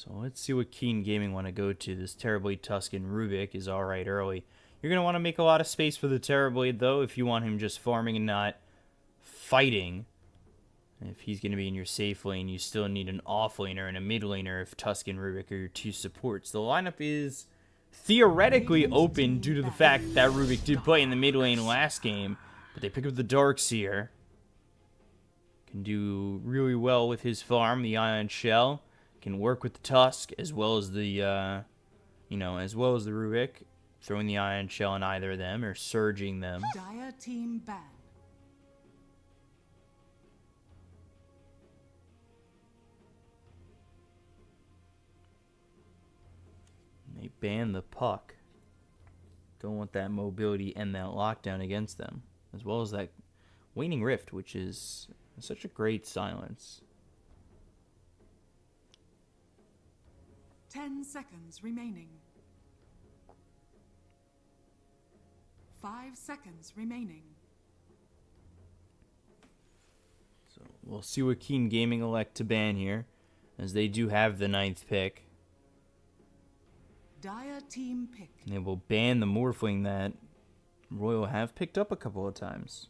So let's see what Keen Gaming want to go to. This Terrorblade Tuscan Rubik is alright early. You're going to want to make a lot of space for the Terrorblade, though, if you want him just farming and not fighting. If he's going to be in your safe lane, you still need an off laner and a mid laner if Tuscan Rubik are your two supports. The lineup is theoretically open due to the fact that Rubik did play in the mid lane last game, but they pick up the Darkseer. Can do really well with his farm, the Ion Shell. Can work with the Tusk as well as the, as well as the Rubik. Throwing the Ion Shell on either of them or surging them. Dire team ban. They ban the puck. Don't want that mobility and that lockdown against them. As well as that Waning Rift, which is such a great silence. 10 seconds remaining. 5 seconds remaining. So we'll see what Keen Gaming elect to ban here, as they do have the 9th pick. Dire team pick. And they will ban the Morphling that Royal have picked up a couple of times.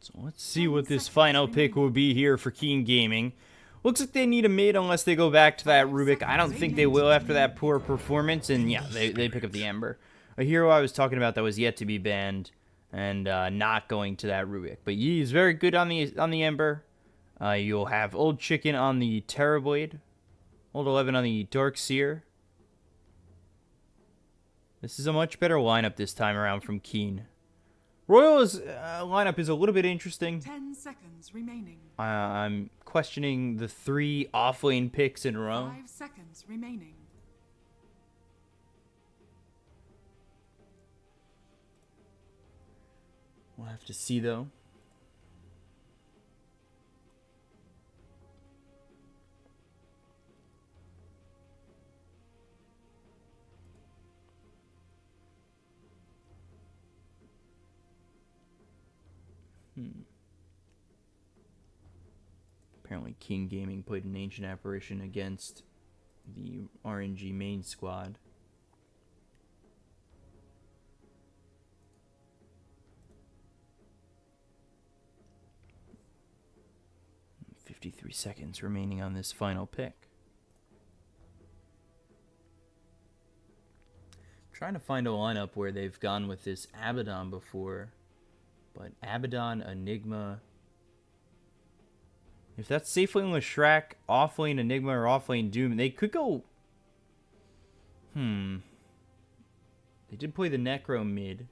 So let's see what this final pick will be here for Keen Gaming. Looks like they need a mid unless they go back to that Rubik. I don't think they will after that poor performance. And yeah, they pick up the Ember. A hero I was talking about that was yet to be banned and not going to that Rubik. But Yi is very good on the Ember. You'll have Old Chicken on the Terrorblade. Old 11 on the Darkseer. This is a much better lineup this time around from Keen. Royal's lineup is a little bit interesting. 10 seconds remaining. I'm questioning the 3 off-lane picks in a row. 5 seconds remaining. We'll have to see, though. Apparently King Gaming played an Ancient Apparition against the RNG main squad. And 53 seconds remaining on this final pick. Trying to find a lineup where they've gone with this Abaddon before. But Abaddon, Enigma. If that's safe lane with Shrek, off lane Enigma, or off lane Doom, they could go. They did play the Necro mid.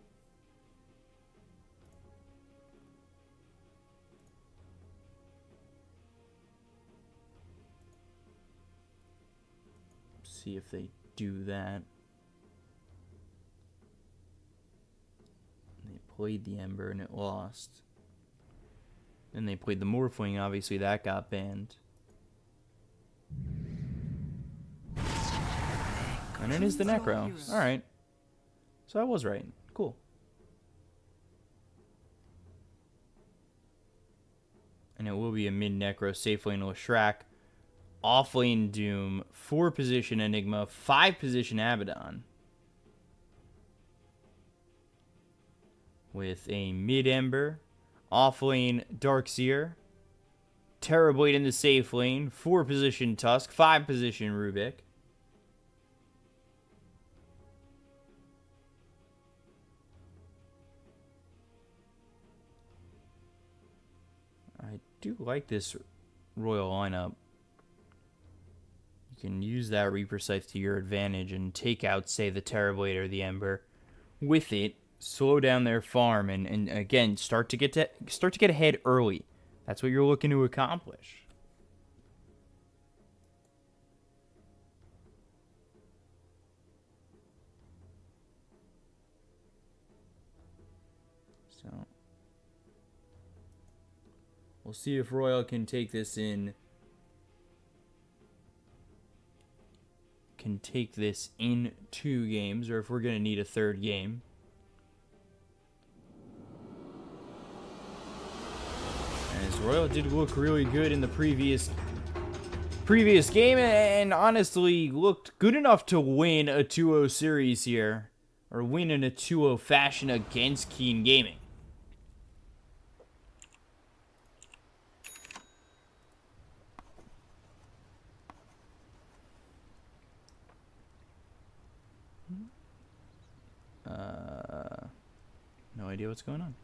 See if they do that. They played the Ember and it lost. Then they played the Morphling, obviously that got banned. And it is the Necro. Alright. So I was right. Cool. And it will be a mid-Necro, safe lane Leshrac, off lane Doom, 4-position Enigma, 5-position Abaddon. With a mid-Ember, off lane Darkseer, Terrorblade in the safe lane, 4-position Tusk, 5-position Rubik. I do like this Royal lineup. You can use that Reaper Scythe to your advantage and take out, say, the Terrorblade or the Ember. With it, slow down their farm and again start to get ahead early. That's what you're looking to accomplish. So we'll see if Royal can take this in can take this in 2 games, or if we're going to need a 3rd game. As Royal did look really good in the previous game, and honestly looked good enough to win a 2-0 series here, or win in a 2-0 fashion against Keen Gaming. No idea what's going on.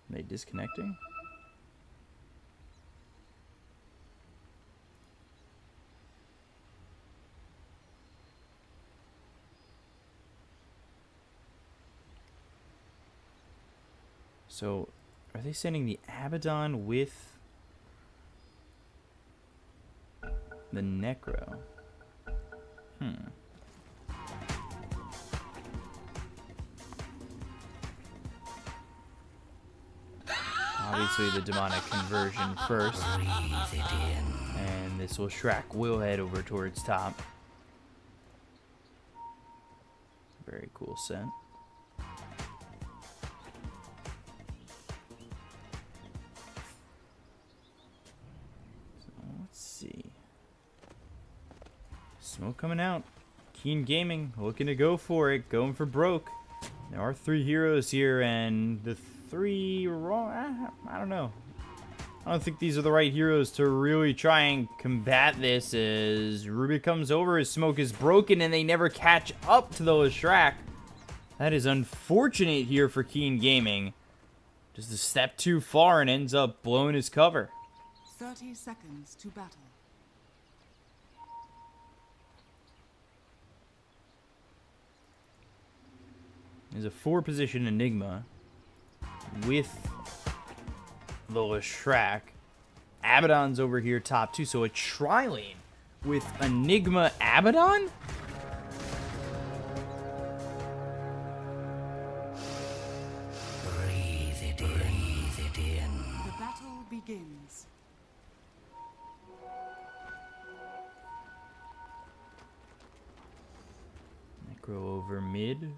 Are they disconnecting? So, are they sending the Abaddon with the Necro? Obviously the demonic conversion first. And this will Shrek will head over towards top. Very cool set. So let's see. Smoke coming out. Keen Gaming looking to go for it, going for broke. There are 3 heroes here, and the 3 wrong. I don't know. I don't think these are the right heroes to really try and combat this. As Ruby comes over, his smoke is broken, and they never catch up to the Leshrac. That is unfortunate here for Keen Gaming. Just a step too far and ends up blowing his cover. 30 seconds to battle. There's a 4-position Enigma with the Leshrac. Abaddon's over here top 2, so a tri-lane with Enigma Abaddon? Breathe it in. Breathe it in. The battle begins. Necro over mid.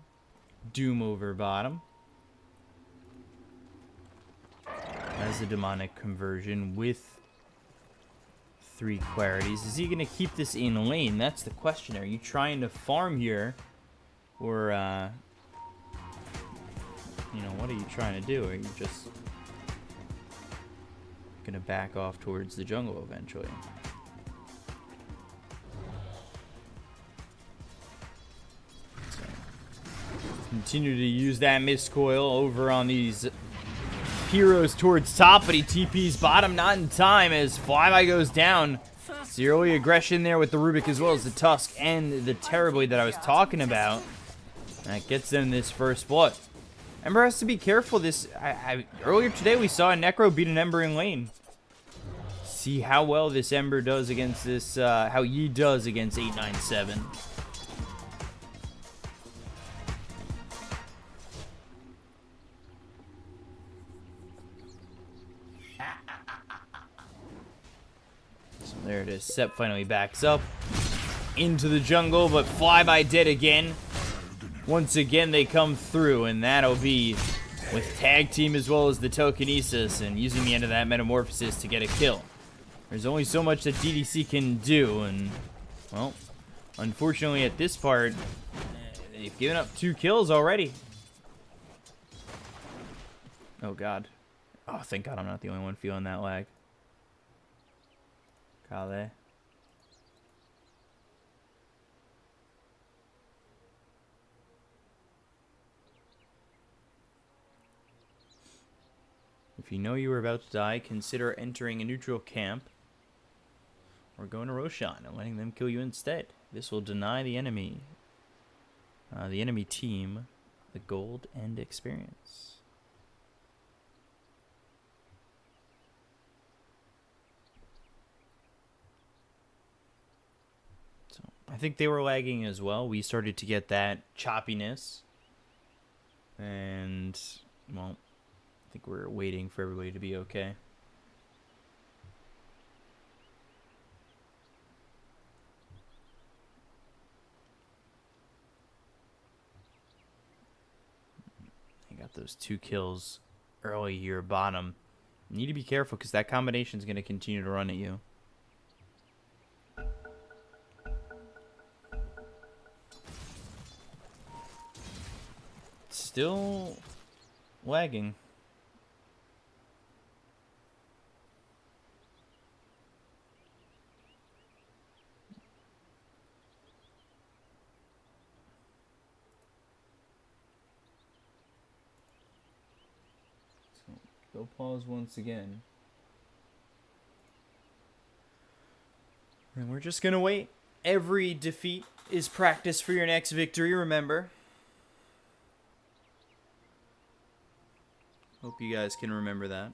Doom over bottom. As a demonic conversion with 3 clarities. Is he going to keep this in lane? That's the question. Are you trying to farm here? Or, you know, what are you trying to do? Are you just going to back off towards the jungle eventually? Continue to use that miscoil over on these heroes towards top, but he TP's bottom, not in time as Flyby goes down. It's the early aggression there with the Rubik as well as the Tusk and the Terribly that I was talking about. That gets them this first blood. Ember has to be careful. Earlier today we saw a Necro beat an Ember in lane. See how well this Ember does against this, how Yi does against 897. There it is. Sep finally backs up into the jungle, but Flyby dead again. Once again, they come through, and that'll be with tag team as well as the telekinesis and using the end of that metamorphosis to get a kill. There's only so much that DDC can do, and, well, unfortunately at this part, they've given up 2 kills already. Oh, God. Oh, thank God I'm not the only one feeling that lag. Kale. If you know you are about to die, consider entering a neutral camp or going to Roshan and letting them kill you instead. This will deny the enemy team, the gold and experience. I think they were lagging as well. We started to get that choppiness. And, well, I think we're waiting for everybody to be okay. I got those 2 kills early here, bottom. You need to be careful because that combination is going to continue to run at you. Still lagging. So go pause once again. And we're just gonna wait. Every defeat is practice for your next victory, remember. Hope you guys can remember that.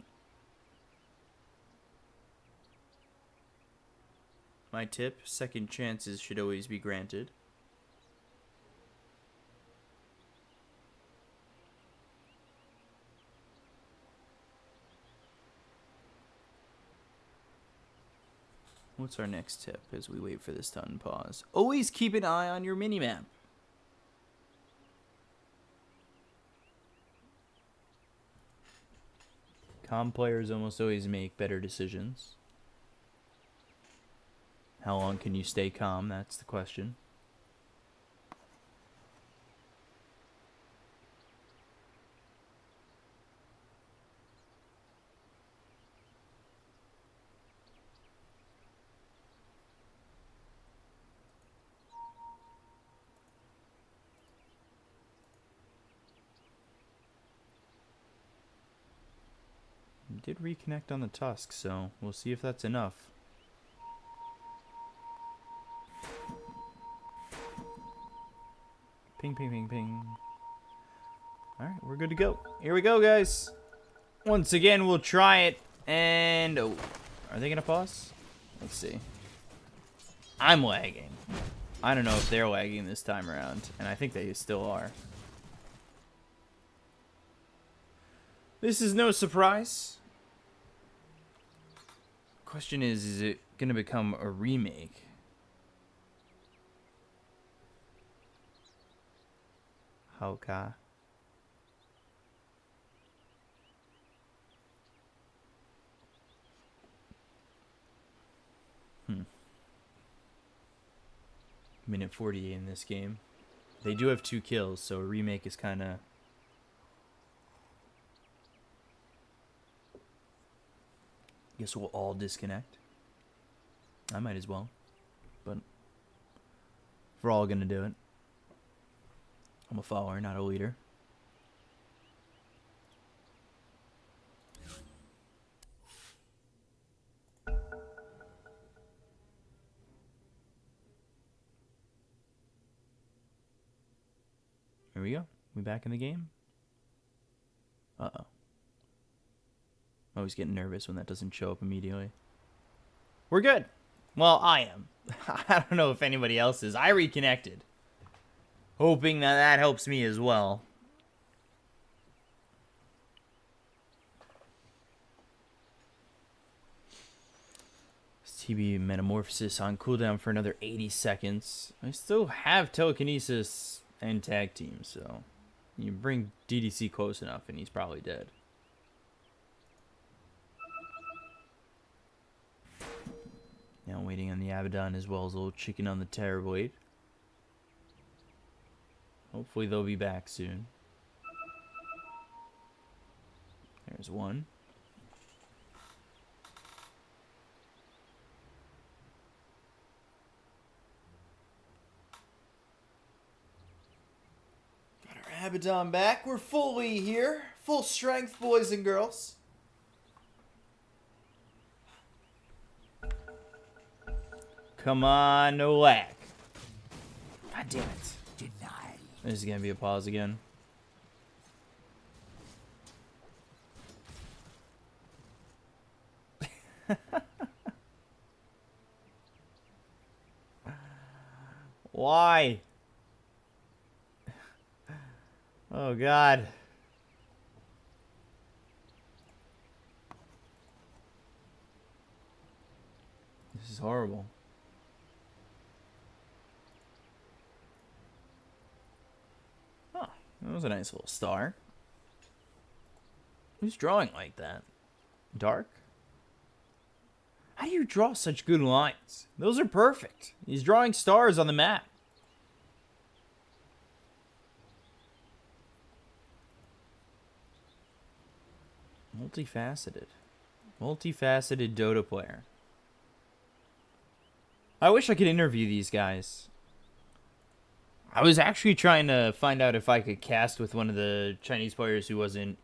My tip, second chances should always be granted. What's our next tip as we wait for this to unpause? Always keep an eye on your minimap. Calm players almost always make better decisions. How long can you stay calm? That's the question. Did reconnect on the tusk, so we'll see if that's enough. Ping, ping, ping, ping. Alright, we're good to go. Here we go, guys. Once again, we'll try it. And, oh, are they going to pause? Let's see. I'm lagging. I don't know if they're lagging this time around. And I think they still are. This is no surprise. Question is it going to become a remake? Okay. Minute 48 in this game. They do have 2 kills, so a remake is kind of... Guess we'll all disconnect. I might as well. But if we're all going to do it. I'm a follower, not a leader. Here we go. We back in the game? Uh-oh. I always get nervous when that doesn't show up immediately. We're good. Well, I am. I don't know if anybody else is. I reconnected. Hoping that that helps me as well. TB Metamorphosis on cooldown for another 80 seconds. I still have Telekinesis and Tag Team, so you bring DDC close enough and he's probably dead. Now waiting on the Abaddon as well as a little chicken on the Terrorblade. Hopefully they'll be back soon. There's one. Got our Abaddon back. We're fully here. Full strength, boys and girls. Come on, no lag. God damn it. Denied. This is gonna be a pause again. Oh, God. This is horrible. Oh, that was a nice little star. Who's drawing like that? Dark? How do you draw such good lines? Those are perfect. He's drawing stars on the map. Multifaceted. Multifaceted Dota player. I wish I could interview these guys. I was actually trying to find out if I could cast with one of the Chinese players who wasn't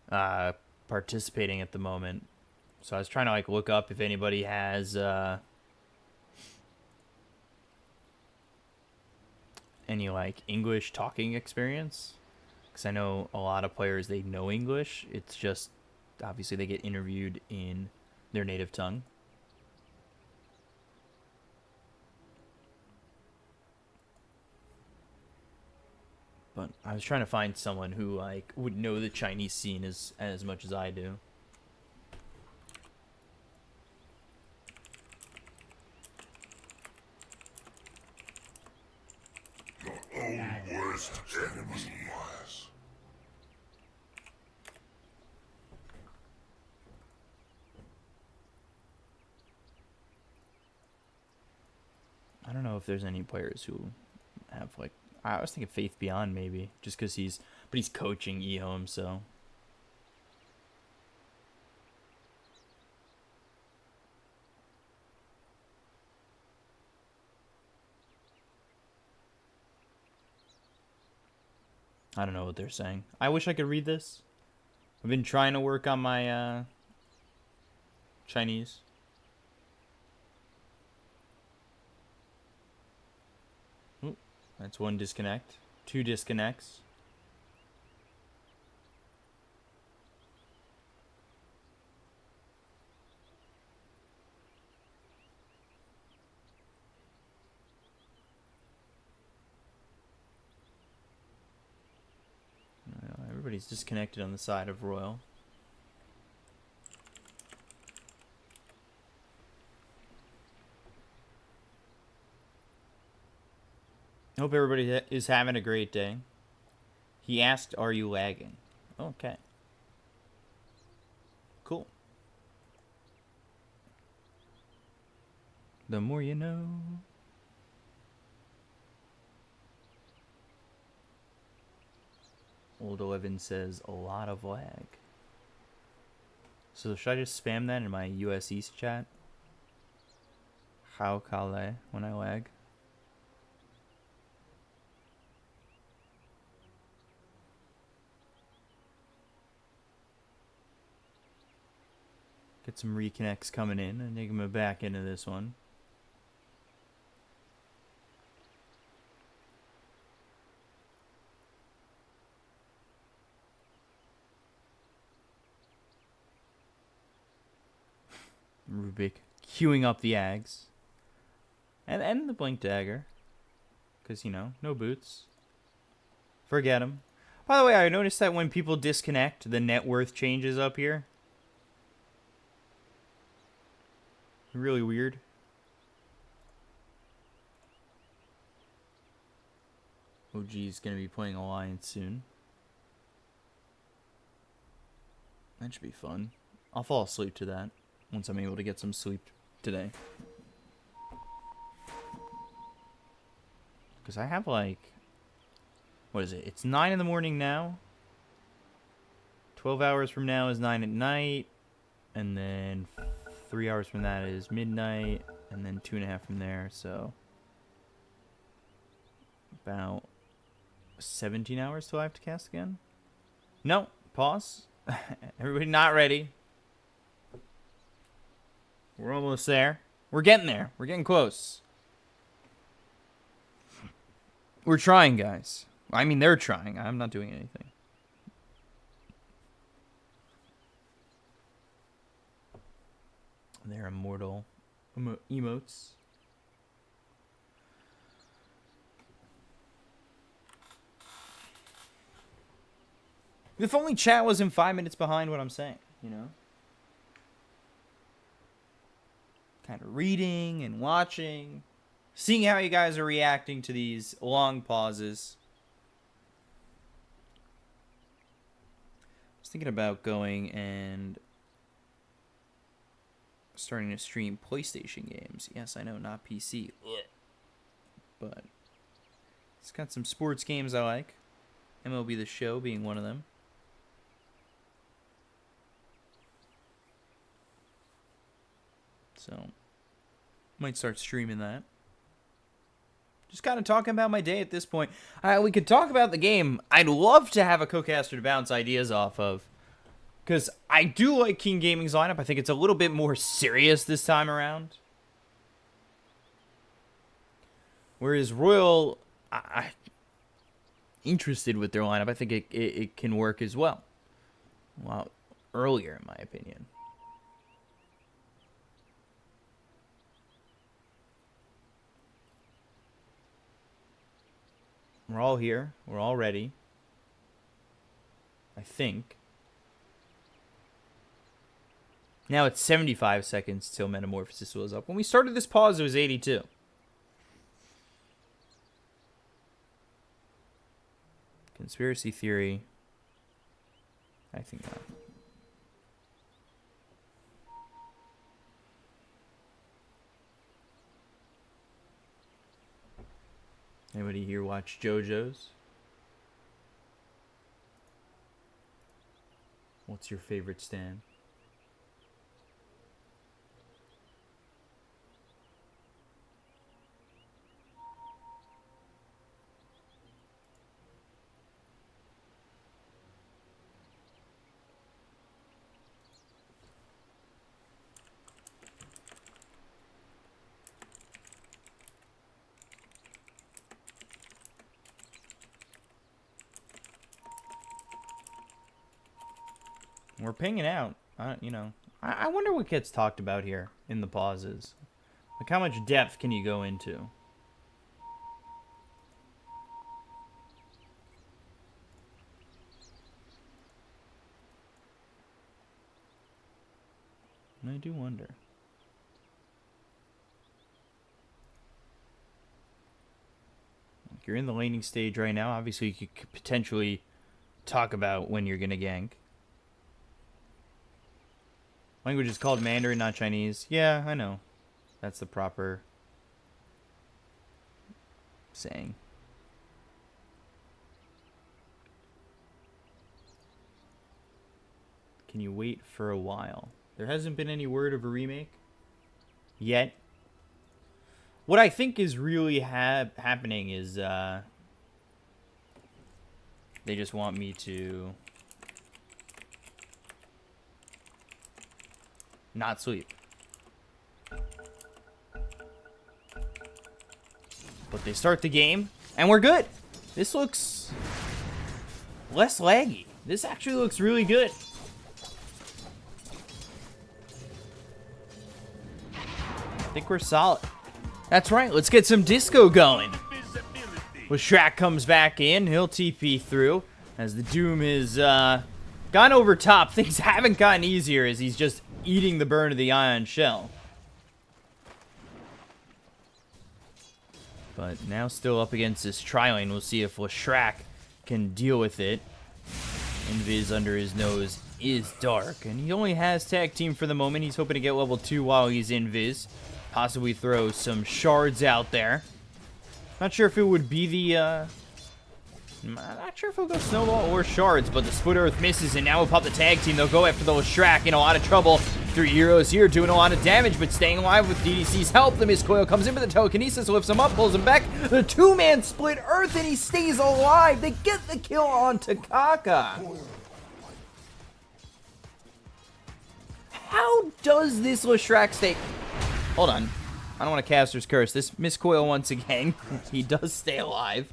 participating at the moment. So I was trying to like look up if anybody has any like English talking experience, because I know a lot of players, they know English. It's just obviously they get interviewed in their native tongue. But I was trying to find someone who like would know the Chinese scene as much as I do. Worst enemy. I don't know if there's any players who have like, I was thinking Faith Beyond maybe, just because he's coaching eHome, so. I don't know what they're saying. I wish I could read this. I've been trying to work on my Chinese. Ooh, that's one disconnect. Two disconnects. Everybody's disconnected on the side of Royal. Hope everybody is having a great day. He asked, "Are you lagging?" Okay. Cool. The more you know. Old 11 says a lot of lag. So should I just spam that in my US East chat? How kale when I lag? Get some reconnects coming in and take them back into this one. Rubik queuing up the Ags. And the Blink Dagger. Because, you know, no boots. Forget them. By the way, I noticed that when people disconnect, the net worth changes up here. Really weird. OG's going to be playing Alliance soon. That should be fun. I'll fall asleep to that once I'm able to get some sleep today. Because I have like, what is it? It's 9 in the morning now. 12 hours from now is 9 at night. And then 3 hours from that is midnight. And then 2.5 from there. So about 17 hours till I have to cast again. No, pause. Everybody not ready. We're almost there. We're getting there. We're getting close. We're trying, guys. I mean, they're trying. I'm not doing anything. They're immortal emotes. If only chat wasn't 5 minutes behind what I'm saying, you know? Kind of reading and watching, seeing how you guys are reacting to these long pauses. I was thinking about going and starting to stream PlayStation games. Yes, I know, not PC. But it's got some sports games I like. MLB The Show being one of them. So, might start streaming that. Just kind of talking about my day at this point. We could talk about the game. I'd love to have a co-caster to bounce ideas off of. Because I do like King Gaming's lineup. I think it's a little bit more serious this time around. Whereas Royal, I'm interested with their lineup. I think it can work as well. Well, earlier in my opinion. We're all here. We're all ready. I think. Now it's 75 seconds till Metamorphosis was up. When we started this pause, it was 82. Conspiracy theory. I think not. Anybody here watch JoJo's? What's your favorite stand? We're pinging out. You know, I wonder what gets talked about here in the pauses. Like, how much depth can you go into? I do wonder. If you're in the laning stage right now, obviously you could potentially talk about when you're going to gank. Language is called Mandarin, not Chinese. Yeah, I know. That's the proper saying. Can you wait for a while? There hasn't been any word of a remake yet. What I think is really happening is they just want me to not sleep. But they start the game, and we're good. This looks less laggy. This actually looks really good. I think we're solid. That's right, let's get some disco going. When Shrek comes back in, he'll TP through. As the Doom has gone over top, things haven't gotten easier as he's just eating the burn of the Ion Shell. But now still up against this tri-lane. We'll see if Leshrac can deal with it. Invis under his nose is dark. And he only has tag team for the moment. He's hoping to get level 2 while he's Invis. Possibly throw some shards out there. Not sure if it would be the... not sure if he'll go Snowball or Shards, but the Split Earth misses, and now we'll pop the tag team. They'll go after the Leshrac in a lot of trouble. 3 heroes here doing a lot of damage, but staying alive with DDC's help. The Miss Coil comes in with the telekinesis, lifts him up, pulls him back. The 2-man Split Earth, and he stays alive. They get the kill on Takaka. How does this Leshrac stay... Hold on. I don't want to Caster's Curse. This Miss Coil once again. He does stay alive.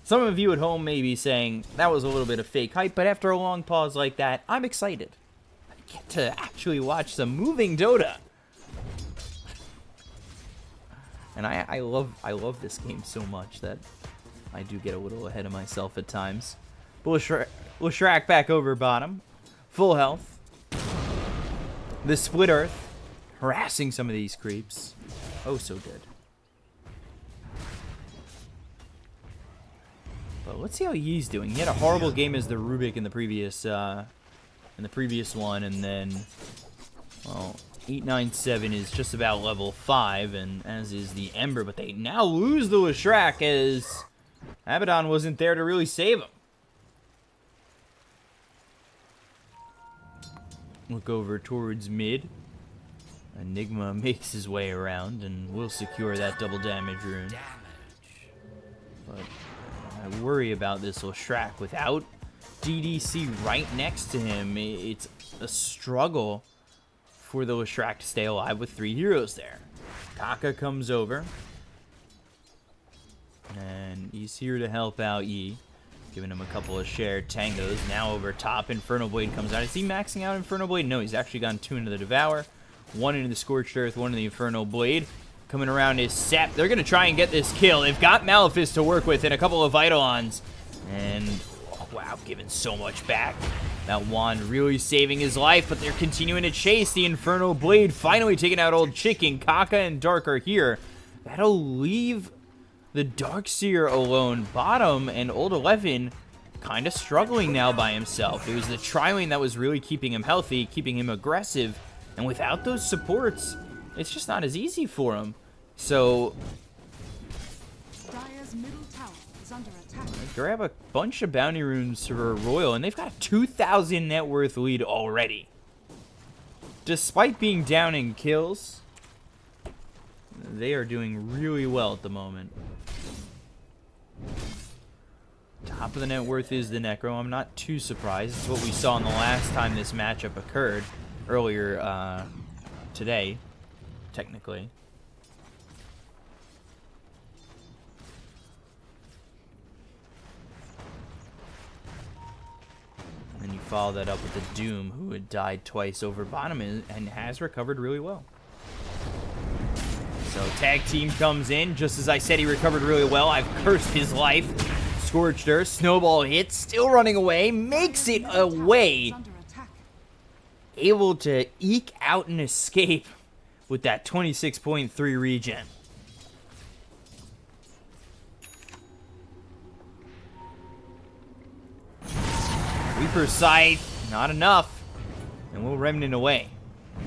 Some of you at home may be saying, that was a little bit of fake hype, but after a long pause like that, I'm excited. I get to actually watch some moving Dota. And I love this game so much that I do get a little ahead of myself at times. Leshrac back over bottom. Full health. The Split Earth harassing some of these creeps. Oh, so good. But let's see how he's doing. He had a horrible game as the Rubik in the previous one, and then, well, 897 is just about level 5, and as is the Ember, but they now lose the Leshrac as Abaddon wasn't there to really save him. Look over towards mid. Enigma makes his way around and will secure that double damage rune. But I worry about this Leshrac. Without DDC right next to him, it's a struggle for the Leshrac to stay alive with 3 heroes there. Kaka comes over, and he's here to help out Yi, giving him a couple of shared tangos. Now over top, Infernal Blade comes out. Is he maxing out Infernal Blade? No, he's actually gotten 2 into the Devour, 1 into the Scorched Earth, 1 into the Infernal Blade. Coming around is Sep. They're going to try and get this kill. They've got Malefice to work with and a couple of Eidolons. And, oh, wow, giving so much back. That wand really saving his life, but they're continuing to chase. The Infernal Blade finally taking out Old Chicken. Kaka and Dark are here. That'll leave the Darkseer alone bottom, and Old 11 kind of struggling now by himself. It was the Tri-Lane that was really keeping him healthy, keeping him aggressive, and without those supports, it's just not as easy for him. So Dire's middle tower is under attack. grab a bunch of bounty runes for Royal, and they've got a 2,000 net worth lead already. Despite being down in kills, they are doing really well at the moment. Top of the net worth is the Necro. I'm not too surprised. It's what we saw in the last time this matchup occurred, earlier today, technically. And then you follow that up with the Doom, who had died twice over bottom and has recovered really well. So tag team comes in. Just as I said, he recovered really well. I've cursed his life. Scorched Earth, snowball hits, still running away, makes it away. Able to eke out an escape with that 26.3 regen. Reaper's Sight, not enough. And we'll Remnant away.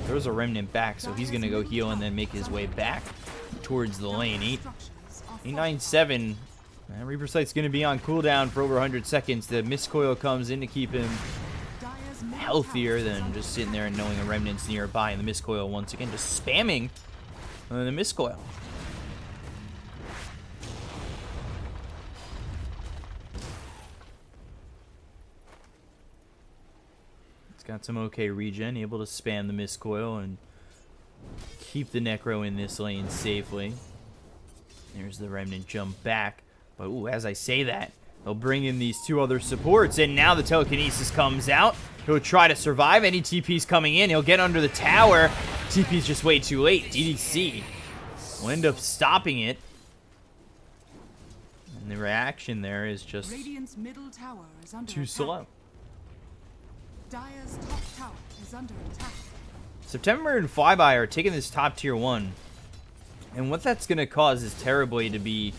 Throws a Remnant back, so he's going to go heal and then make his way back towards the lane. 897. Reaper Sight's going to be on cooldown for over 100 seconds. The Mistcoil comes in to keep him healthier than just sitting there and knowing a Remnant's nearby. And the Mistcoil once again just spamming the Mistcoil. It's got some okay regen, able to spam the Mistcoil and keep the Necro in this lane safely. There's the Remnant jump back. But ooh, as I say that, they'll bring in these 2 other supports, and now the Telekinesis comes out. He'll try to survive. Any TP's coming in. He'll get under the tower. TP's just way too late. DDC will end up stopping it. And the reaction there is just Radiant's middle tower is under too attack. slow. Dire's top tower is under attack. September and Flyby are taking this top tier 1. And what that's going to cause is Terrorblade to be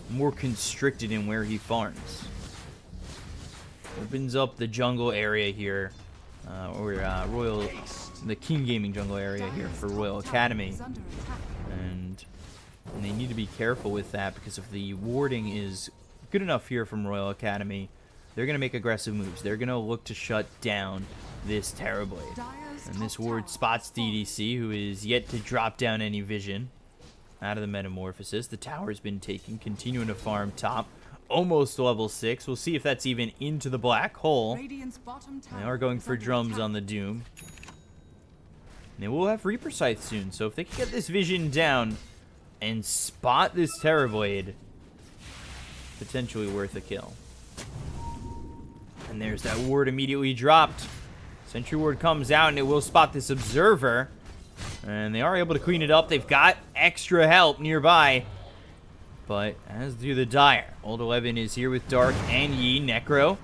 more constricted in where he farms. Opens up the jungle area here, Royal, the King Gaming jungle area here for Royal Academy, and they need to be careful with that, because if the warding is good enough here from Royal Academy, they're going to make aggressive moves. They're going to look to shut down this Terrorblade. And this ward spots DDC, who is yet to drop down any vision out of the Metamorphosis. The tower's been taken, continuing to farm top. Almost level 6. We'll see if that's even into the black hole. They are going for drums on the Doom. And they will have Reaper Scythe soon, so if they can get this vision down and spot this Terrorblade, potentially worth a kill. And there's that ward immediately dropped. Sentry ward comes out and it will spot this Observer. And they are able to clean it up. They've got extra help nearby. But as do the Dire. Old 11 is here with Dark and Yi. Necro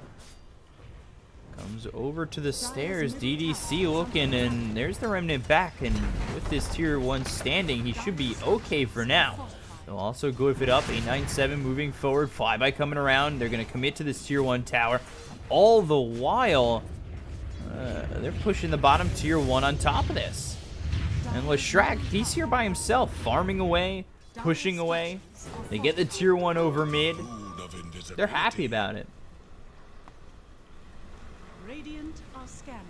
Comes over to the stairs. DDC looking, and there's the Remnant back. And with this tier 1 standing, he should be okay for now. They'll also glyph it up. 897 moving forward. Flyby coming around. They're going to commit to this tier 1 tower. All the while, they're pushing the bottom tier 1 on top of this. And Leshrac, he's here by himself, farming away, pushing away. They get the tier 1 over mid. They're happy about it. Radiant are scanning.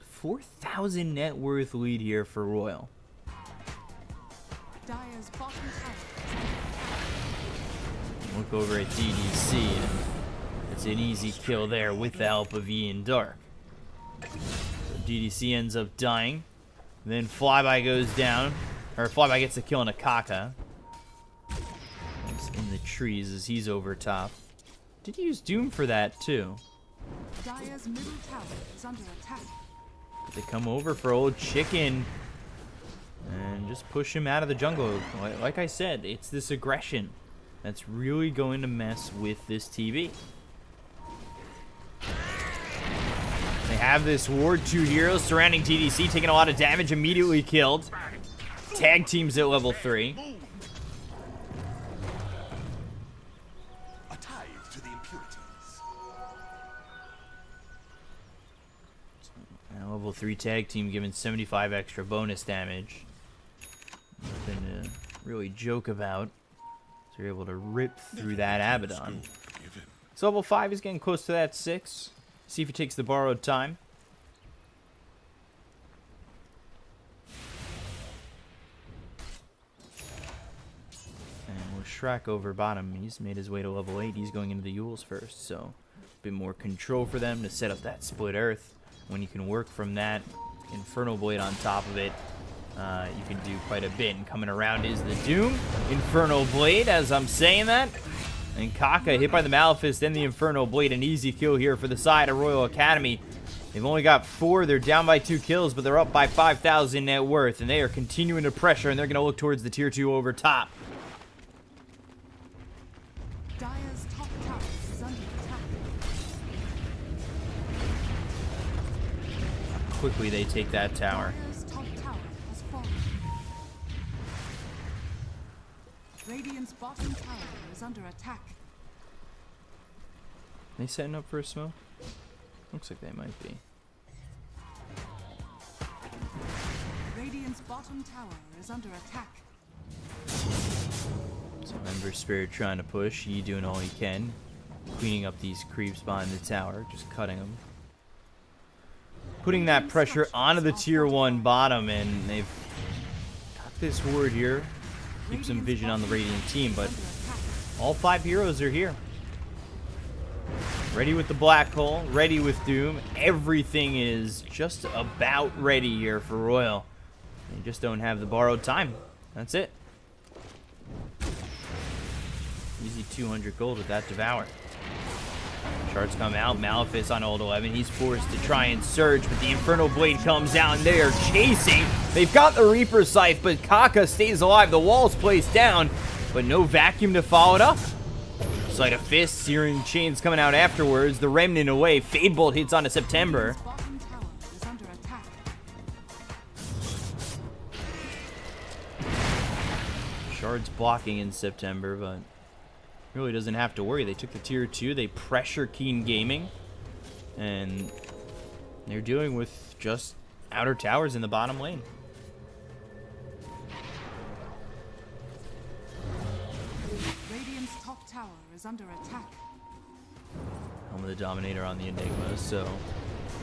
4,000 net worth lead here for Royal. Dire's bottom tower. Look over at DDC, and it's an easy kill there with the help of Ian Dark. So DDC ends up dying. Then Flyby goes down, or Flyby gets a kill on a Kaka. He's in the trees as he's over top. Did use Doom for that too. Dire's middle tower is under attack. They come over for old Chicken and just push him out of the jungle. Like I said, it's this aggression that's really going to mess with this TV. They have this ward, 2 heroes surrounding DDC, taking a lot of damage, immediately killed. Tag teams at level 3. A tithe to the impurities. Now level 3 tag team giving 75 extra bonus damage. Nothing to really joke about. So you're able to rip through that Abaddon. So level 5 is getting close to that 6. See if he takes the borrowed time. And with Shrek over bottom, he's made his way to level 8. He's going into the Yules first, so a bit more control for them to set up that split earth. When you can work from that Infernal Blade on top of it, you can do quite a bit. And coming around is the Doom. Infernal Blade, as I'm saying that. And Kaka hit by the Malefice, then the Infernal Blade. An easy kill here for the side of Royal Academy. They've only got 4. They're down by 2 kills, but they're up by 5,000 net worth. And they are continuing to pressure, and they're going to look towards the tier 2 over top. Dire's top tower is under attack. Quickly they take that tower. Dire's top tower has fallen. Radiant's bottom tower is under attack. They setting up for a smoke? Looks like they might be. Radiant's bottom tower is under attack. So Ember Spirit trying to push. He doing all he can. Cleaning up these creeps behind the tower. Just cutting them. Putting that pressure onto the tier 1 bottom. And they've got this ward here. Keep some vision on the Radiant team. But all 5 heroes are here. Ready with the Black Hole. Ready with Doom. Everything is just about ready here for Royal. They just don't have the borrowed time. That's it. Easy 200 gold with that Devour. Shards come out. Malefice on old 11. He's forced to try and surge, but the Infernal Blade comes out, and they are chasing. They've got the Reaper Scythe, but Kaka stays alive. The wall's placed down, but no vacuum to follow it up. Sleight of Fist, Searing Chains coming out afterwards. The Remnant away. Fadebolt hits onto September. Bottom tower is under attack. Shards blocking in September, but really doesn't have to worry. They took the tier 2. They pressure Keen Gaming, and they're dealing with just outer towers in the bottom lane. Radiant's top tower is under attack. Helm of the Dominator on the Enigma, so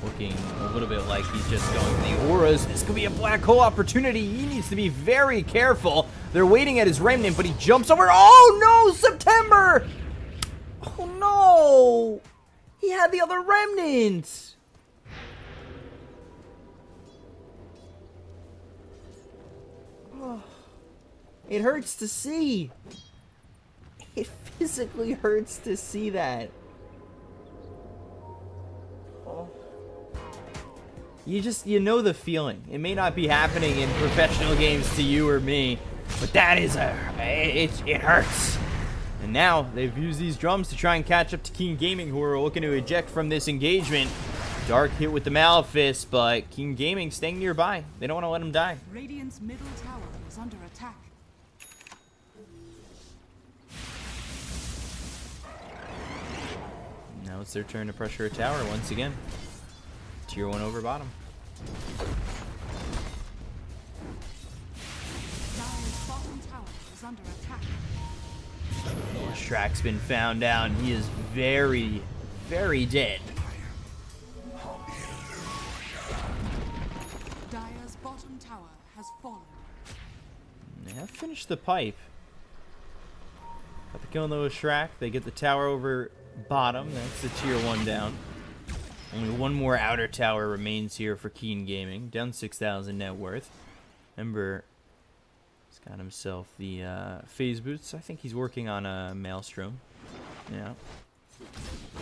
looking a little bit like he's just going for the auras. This could be a black hole opportunity. He needs to be very careful. They're waiting at his Remnant, but he jumps over. Oh no, September! Oh no! He had the other Remnant! Oh, it hurts to see. It physically hurts to see that. Oh. You know the feeling. It may not be happening in professional games to you or me, but that is it hurts. And now they've used these drums to try and catch up to Keen Gaming, who are looking to eject from this engagement. Dark hit with the Malefice, but Keen Gaming staying nearby. They don't want to let him die. Radiant's middle tower is under attack. Now it's their turn to pressure a tower once again. Tier 1 over bottom. Dire's bottom tower is under attack. Shrac's been found out. He is very, very dead. Dire's bottom tower has fallen. They have finished the pipe. Got the kill on the Shrach. They get the tower over bottom. That's the tier 1 down. Only one more outer tower remains here for Keen Gaming. Down 6,000 net worth. Ember has got himself the phase boots. I think he's working on a Maelstrom. Yeah.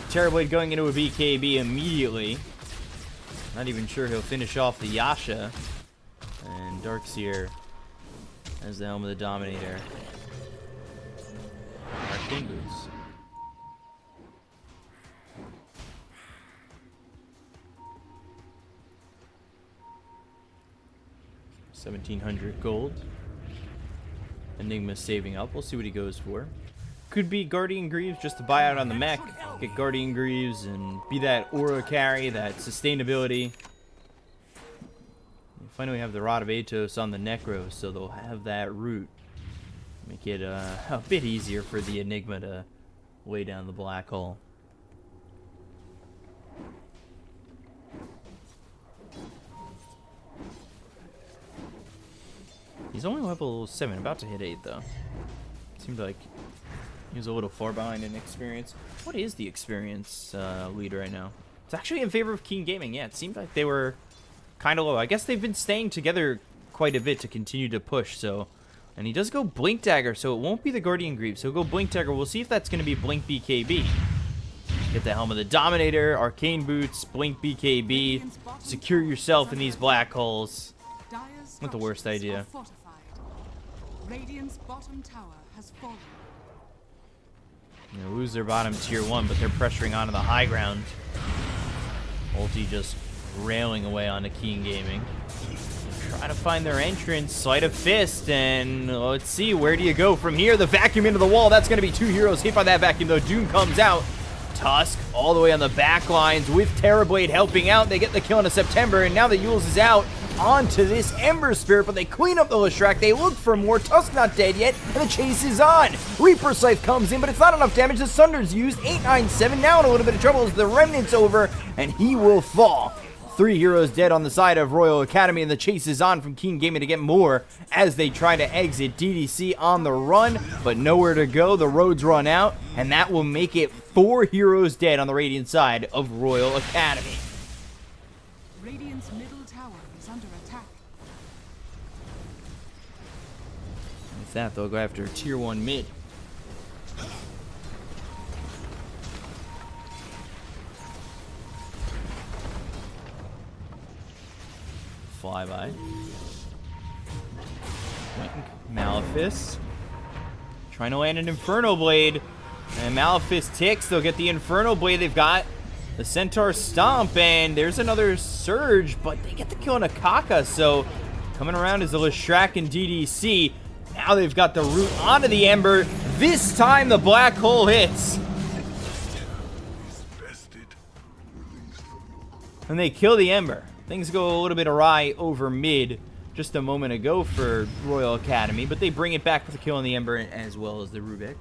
Terrorblade going into a BKB immediately. Not even sure he'll finish off the Yasha. And Darkseer has the Helm of the Dominator. Arcane boots. 1,700 gold. Enigma saving up. We'll see what he goes for. Could be Guardian Greaves just to buy out on the mech. Get Guardian Greaves and be that aura carry, that sustainability. We finally have the Rod of Atos on the Necro, so they'll have that root. Make it a bit easier for the Enigma to lay down the black hole. He's only level 7, about to hit 8 though. Seemed like he was a little far behind in experience. What is the experience lead right now? It's actually in favor of Keen Gaming. Yeah, it seemed like they were kind of low. I guess they've been staying together quite a bit to continue to push. So, and he does go Blink Dagger, so it won't be the Guardian Greaves. He'll go Blink Dagger. We'll see if that's going to be Blink BKB. Get the Helm of the Dominator, Arcane Boots, Blink BKB. Secure yourself in these black holes. Not the worst idea. Radiant's bottom tower has fallen. They lose their bottom tier 1, but they're pressuring onto the high ground. Ulti just railing away onto Keen Gaming. Try to find their entrance. Sleight of Fist, and let's see, where do you go from here? The vacuum into the wall. That's going to be 2 heroes hit by that vacuum, though. Doom comes out. Tusk all the way on the back lines with Terrorblade helping out. They get the kill into September, and now the Yules is out onto this Ember Spirit, but they clean up the Leshrac. They look for more. Tusk not dead yet, and the chase is on. Reaper Scythe comes in, but it's not enough damage. The Sunder's used. 897 now in a little bit of trouble as the Remnant's over, and he will fall. 3 heroes dead on the side of Royal Academy, and the chase is on from Keen Gaming to get more as they try to exit. DDC on the run, but nowhere to go. The roads run out, and that will make it 4 heroes dead on the Radiant side of Royal Academy. Radiant's middle tower is under attack. With that, they'll go after tier 1 mid. Flyby. Malefice. Trying to land an Inferno Blade. And Malefice ticks. They'll get the Inferno Blade. They've got the Centaur Stomp. And there's another Surge. But they get the kill on Akaka. So coming around is the Leshrac and DDC. Now they've got the root onto the Ember. This time the black hole hits. And they kill the Ember. Things go a little bit awry over mid just a moment ago for Royal Academy, but they bring it back with a kill on the Ember as well as the Rubik.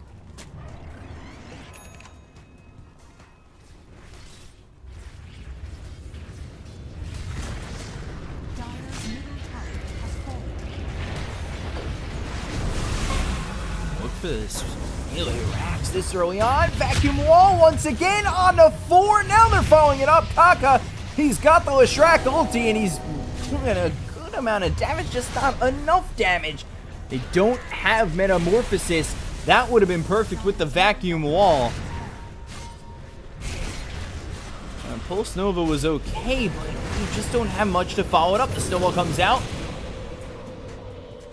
Dire's middle tower has fallen. Look for this melee racks this early on. Vacuum wall once again on the 4. Now they're following it up. Kaka, he's got the Leshrac ulti, and he's doing a good amount of damage, just not enough damage. They don't have Metamorphosis. That would have been perfect with the vacuum wall. Pulse Nova was okay, but you just don't have much to follow it up. The snowball comes out.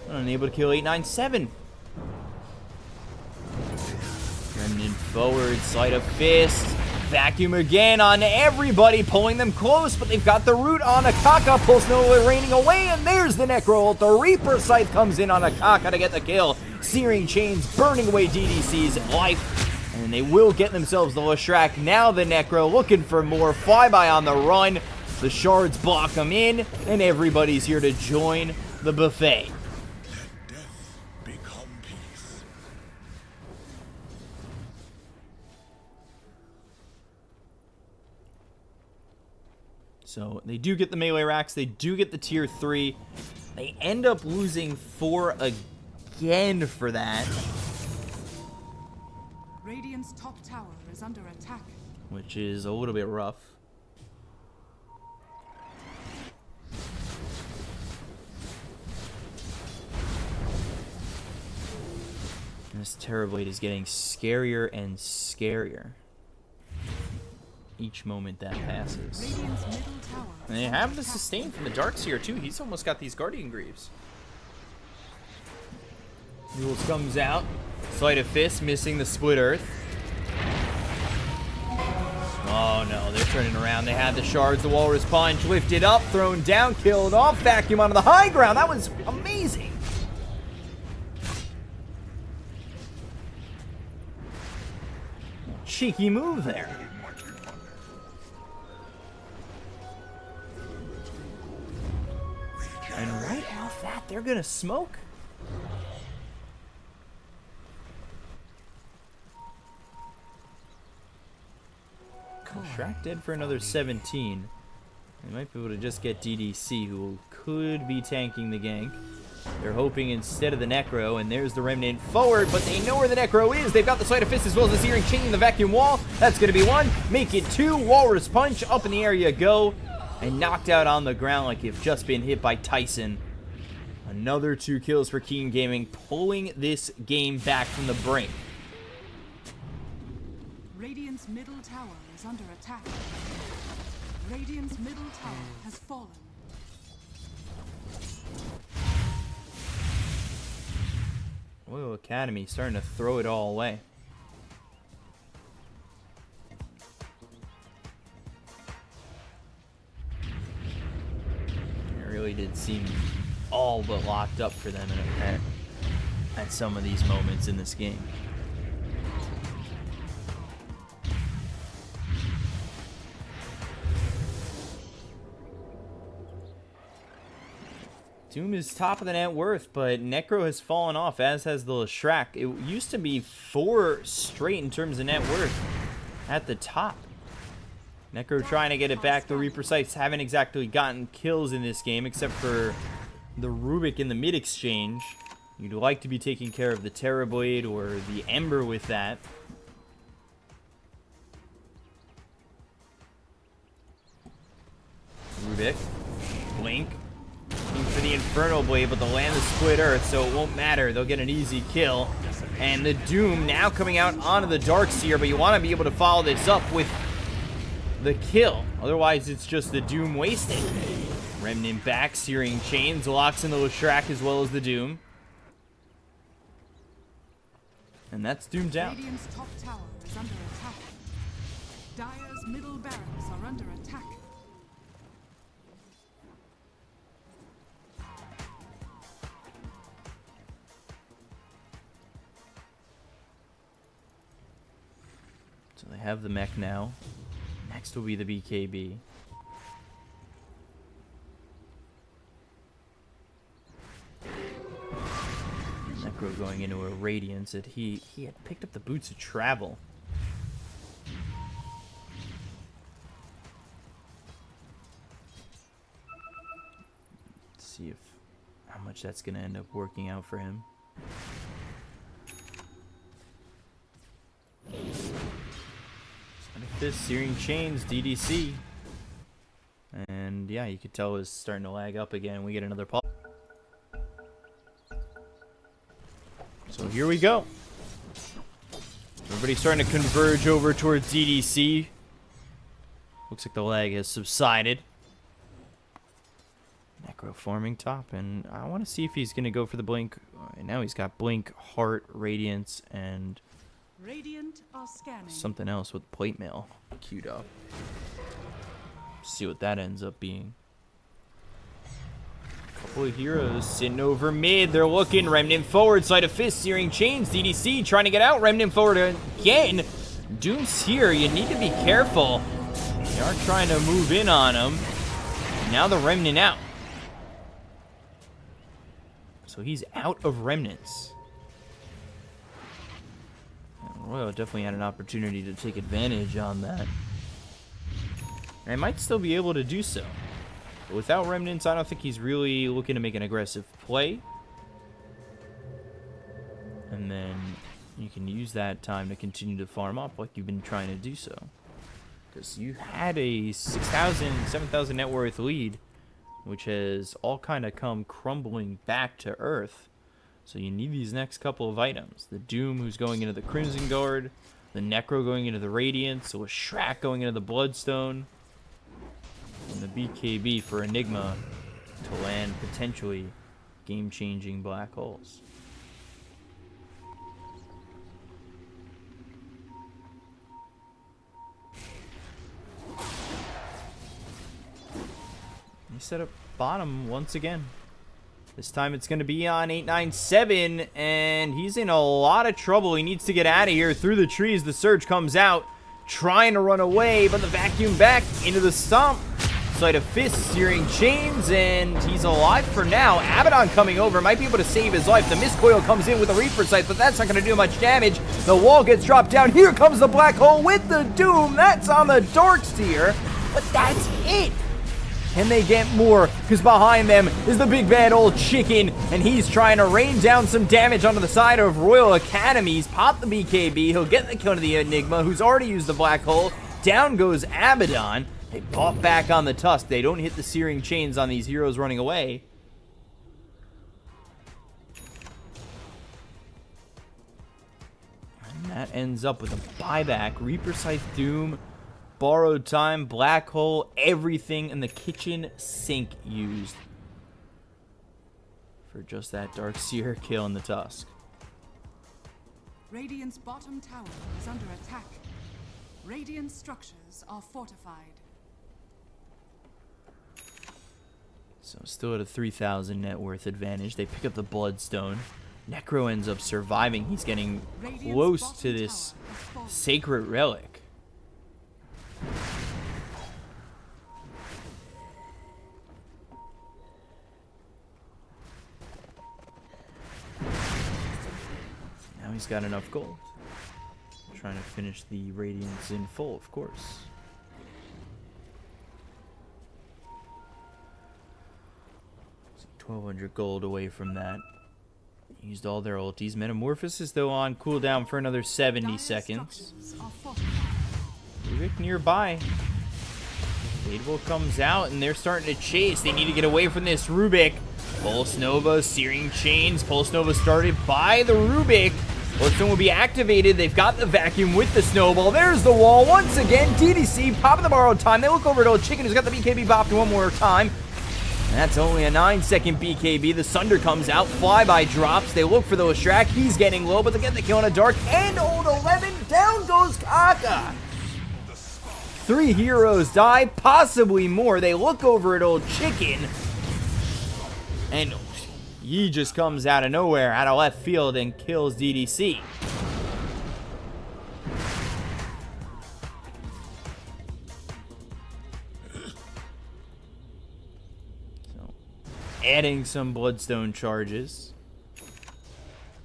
Unable to kill 897. Remnant forward, sleight of fist. Vacuum again on everybody, pulling them close, but they've got the root on Akaka. Pulse Nova raining away, and there's the Necro. The Reaper Scythe comes in on Akaka to get the kill. Searing Chains burning away DDC's life, and they will get themselves the Leshrac. Now the Necro looking for more. Flyby on the run. The shards block them in, and everybody's here to join the buffet. Let death become peace. So they do get the melee racks. They do get the tier 3. They end up losing 4 again for that, Radiant's top tower is under attack. which is a little bit rough. This Terrorblade is getting scarier and scarier each moment that passes. Radiant's middle tower. And they have the sustain from the Darkseer too. He's almost got these Guardian Greaves. Mules comes out. Sleight of Fist missing the Split Earth. Oh no, they're turning around. They had the shards, the Walrus Punch lifted up, thrown down, killed off, Vacuum onto the high ground. That was amazing. Cheeky move there. And right off that, they're gonna smoke. Shrek dead for another 17. They might be able to just get DDC, who could be tanking the gank. They're hoping instead of the Necro, and there's the Remnant forward, but they know where the Necro is. They've got the Sleight of Fist as well as the Searing Chain, the Vacuum Wall. That's going to be 1. Make it 2. Walrus Punch. Up in the air you go. And knocked out on the ground like you've just been hit by Tyson. Another 2 kills for Keen Gaming, pulling this game back from the brink. Radiant's middle tower is under attack. Radiant's middle tower has fallen. Royal Academy starting to throw it all away. It really did seem all but locked up for them at some of these moments in this game. Doom is top of the net worth, but Necro has fallen off, as has the Leshrac. It used to be 4 straight in terms of net worth at the top. Necro trying to get it back. The Reaper Sights haven't exactly gotten kills in this game, except for the Rubik in the mid-exchange. You'd like to be taking care of the Terrorblade or the Ember with that. Rubik. Blink. For the Infernal Blade, but they'll land the Split Earth, so it won't matter. They'll get an easy kill. And the Doom now coming out onto the Darkseer, but you want to be able to follow this up with the kill. Otherwise, it's just the Doom wasted. Remnant back, Searing Chains, locks in the Leshrac as well as the Doom. And that's Doom down. Radiant's top tower is under attack. Dire's middle barracks are under attack. So they have the mech now. Next will be the BKB. Necro going into a Radiance that he had picked up the Boots of Travel. Let's see if how much that's going to end up working out for him. This Searing Chains, DDC. And yeah, you could tell it's starting to lag up again. We get another pop. So here we go. Everybody's starting to converge over towards DDC. Looks like the lag has subsided. Necro forming top, and I want to see if he's going to go for the blink. Now he's got blink, heart, radiance, and Radiant are scanning. Something else with plate mail queued up. See what that ends up being. Couple of heroes sitting over mid. They're looking. Remnant forward. Sleight of fist. Searing chains. DDC trying to get out. Remnant forward again. Doom's here. You need to be careful. They are trying to move in on him. Now the Remnant out. So he's out of Remnants. And Royal definitely had an opportunity to take advantage on that. And I might still be able to do so. But without Remnants, I don't think he's really looking to make an aggressive play. And then you can use that time to continue to farm up like you've been trying to do so. Because you had a 6,000, 7,000 net worth lead, which has all kind of come crumbling back to earth. So you need these next couple of items. The Doom, who's going into the Crimson Guard. The Necro going into the Radiant. So a Shrek going into the Bloodstone. And the BKB for Enigma to land potentially game-changing black holes. He set up bottom once again. This time it's going to be on 897, and he's in a lot of trouble. He needs to get out of here. Through the trees, the Surge comes out, trying to run away, but the vacuum back into the stomp. Sleight of fist, searing chains, and he's alive for now. Abaddon coming over, might be able to save his life. The Mistcoil comes in with a Reaper Sight, but that's not going to do much damage. The wall gets dropped down. Here comes the black hole with the Doom. That's on the Darkseer, but that's it. Can they get more? Because behind them is the big bad old chicken, and he's trying to rain down some damage onto the side of Royal Academies. Pop the BKB. He'll get the kill to the Enigma, who's already used the black hole. Down goes Abaddon. They pop back on the Tusk. They don't hit the searing chains on these heroes running away. And that ends up with a buyback. Reaper Scythe, Doom, borrowed time, black hole, everything in the kitchen sink used for just that Darkseer kill in the Tusk. Radiant's bottom tower is under attack. Radiant structures are fortified. So still at a 3,000 net worth advantage. They pick up the Bloodstone. Necro ends up surviving. He's getting close to this sacred relic. Now he's got enough gold. Trying to finish the Radiance in full, of course. So 1,200 gold away from that. Used all their ultis. Metamorphosis is though on cooldown for another 70 seconds. Rubik nearby. Fadewell comes out and they're starting to chase. They need to get away from this Rubik. Pulse Nova, Searing Chains. Pulse Nova started by the Rubik. Bloodstone will be activated. They've got the vacuum with the snowball. There's the wall once again. DDC popping the borrowed time. They look over at Old Chicken, who's got the BKB bopped one more time. And that's only a 9-second BKB. The Sunder comes out. Flyby drops. They look for the Lashrak. He's getting low, but they get the kill in a dark. And Old 11. Down goes Kaka. 3 heroes die, possibly more. They look over at Old Chicken. And he just comes out of nowhere, out of left field, and kills DDC. So, adding some Bloodstone charges.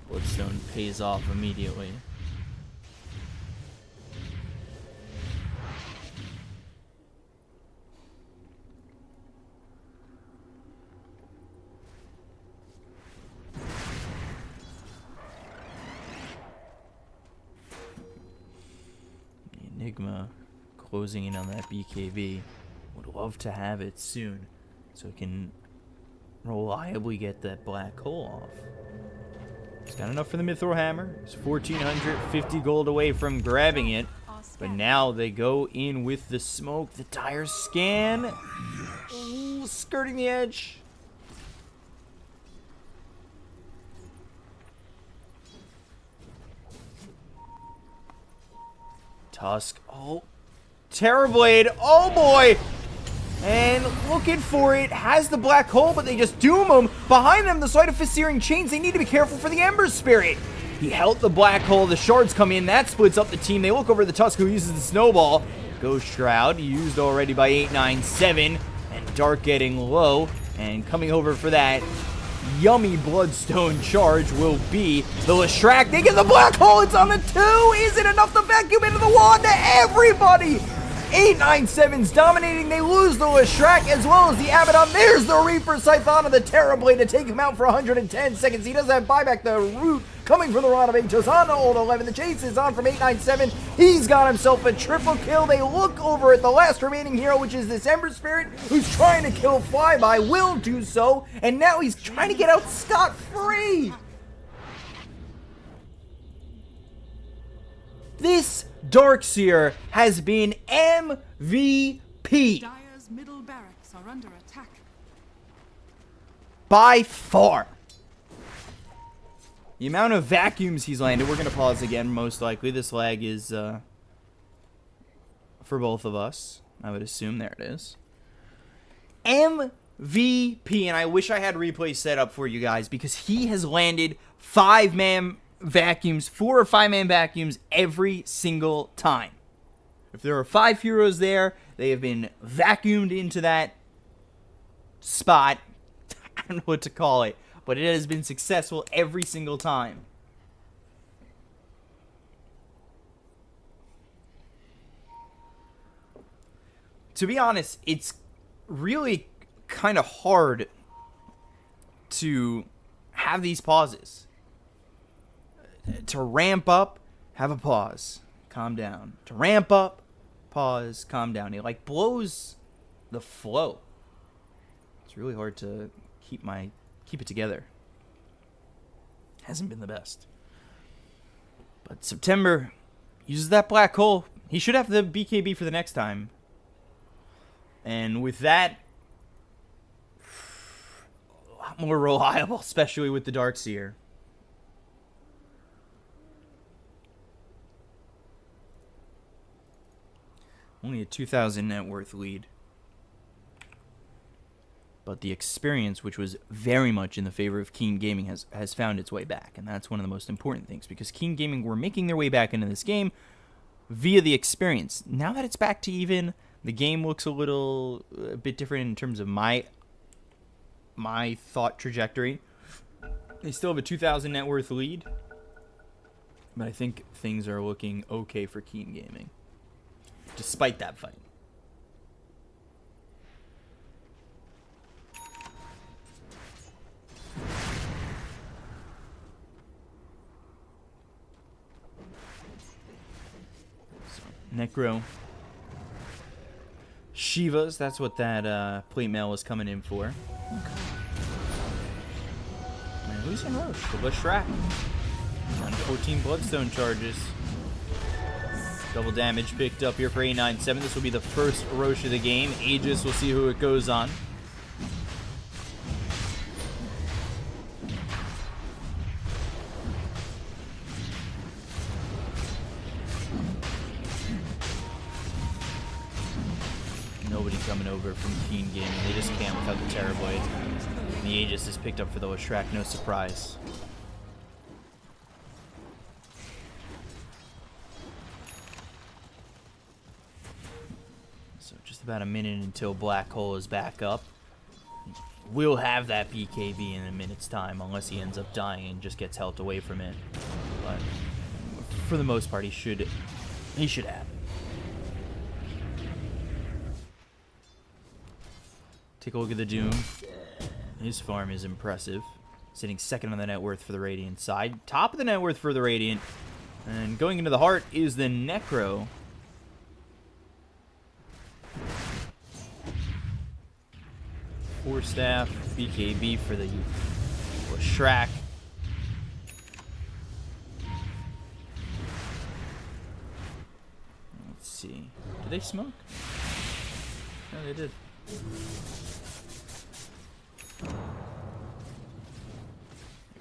Bloodstone pays off immediately. Enigma closing in on that BKB. Would love to have it soon so it can reliably get that black hole off. He's got enough for the Mithril Hammer. He's 1,450 gold away from grabbing it. But now they go in with the smoke. The Dire Scan. Ooh, skirting the edge. Tusk. Oh. Terrorblade. Oh, boy. And looking for it. Has the black hole, but they just doom him. Behind them, the Sleight of Fist Searing Chains. They need to be careful for the Ember Spirit. He held the black hole. The shards come in. That splits up the team. They look over the Tusk, who uses the snowball. Ghost Shroud, used already by 897. And Dark getting low. And coming over for that yummy Bloodstone charge will be the Leshrac. They get the black hole. It's on the 2. Is it enough to vacuum into the wand to everybody? 897's dominating. They lose the Leshrac as well as the Abaddon. There's the Reaper Scython of the Terrorblade to take him out for 110 seconds. He does have buyback. The root coming from the Rod of Aegis on the old 11. The chase is on from 897. He's got himself a triple kill. They look over at the last remaining hero, which is this Ember Spirit, who's trying to kill Flyby. Will do so, and now he's trying to get out scot-free. This Darkseer has been MVP Dire's middle barracks are under attack. by far. The amount of vacuums he's landed, we're going to pause again, most likely. This lag is for both of us, I would assume. There it is. MVP, and I wish I had replay set up for you guys, because he has landed 5-man vacuums, 4 or 5-man vacuums every single time. If there are 5 heroes there, they have been vacuumed into that spot. I don't know what to call it, but it has been successful every single time. To be honest, it's really kind of hard to have these pauses. To ramp up, have a pause, calm down. To ramp up, pause, calm down. It like blows the flow. It's really hard to keep it together. Hasn't been the best. But September uses that black hole. He should have the BKB for the next time. And with that, a lot more reliable, especially with the Darkseer. Only a 2,000 net worth lead. But the experience, which was very much in the favor of Keen Gaming, has found its way back. And that's one of the most important things, because Keen Gaming were making their way back into this game via the experience. Now that it's back to even, the game looks a bit different in terms of my thought trajectory. They still have a 2,000 net worth lead, but I think things are looking okay for Keen Gaming, despite that fight. So, Necro. Shivas, that's what that plate mail was coming in for. Okay. And who's in Roche? The Leshrac. 14 Bloodstone charges. Double damage picked up here for 897. This will be the first Roche of the game. Aegis, we'll see who it goes on. Nobody coming over from Keen Gaming. They just can't without the Terrorblade. And the Aegis is picked up for the Leshrac, no surprise. So just about a minute until Black Hole is back up. We'll have that BKB in a minute's time, unless he ends up dying and just gets health away from it. But for the most part, he should have it. Take a look at the Doom. His farm is impressive. Sitting second on the net worth for the Radiant side. Top of the net worth for the Radiant. And going into the heart is the Necro. Four staff, BKB for the Leshrac. Let's see. Did they smoke? No, they did.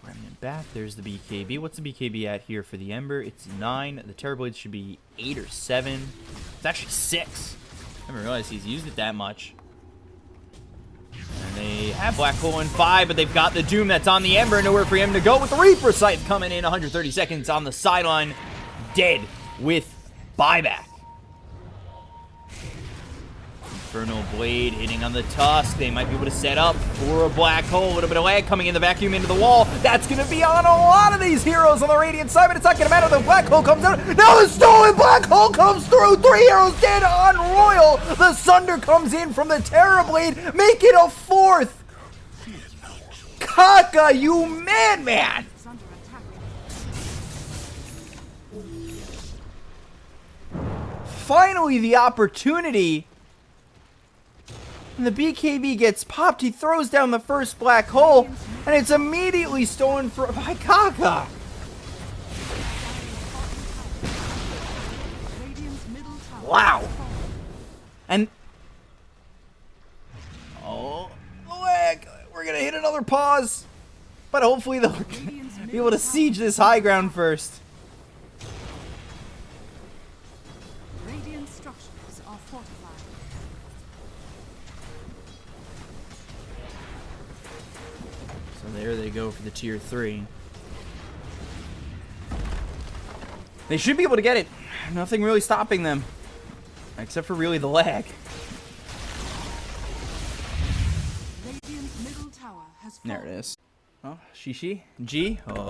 Remnant. Bat, there's the BKB. What's the BKB at here for the Ember? It's 9. The Terrorblade should be 8 or 7. It's actually 6. I haven't realized he's used it that much. And they have Black Hole in 5, but they've got the Doom that's on the Ember. Nowhere for him to go with the Reaper Scythe coming in. 130 seconds on the sideline. Dead with buyback. Infernal Blade hitting on the Tusk. They might be able to set up for a Black Hole. A little bit of lag coming in the vacuum into the wall. That's going to be on a lot of these heroes on the Radiant side, but it's not going to matter. The Black Hole comes out. Now the stolen Black Hole comes through. 3 heroes dead on Royal. The Sunder comes in from the Terrorblade. Make it a 4th. Kaka, you madman. Is under attack. Finally, the opportunity. And the BKB gets popped. He throws down the first Black Hole, and it's immediately stolen by Kaka. Radiant's middle tower. Wow. And oh, lag. We're gonna hit another pause, but hopefully they'll be able to siege this high ground first. Radiant structures are fortified. So there they go for the tier 3. They should be able to get it. Nothing really stopping them, except for really the lag. Radiant's middle tower has fallen. There it is. Oh, Shishi. G. Oh.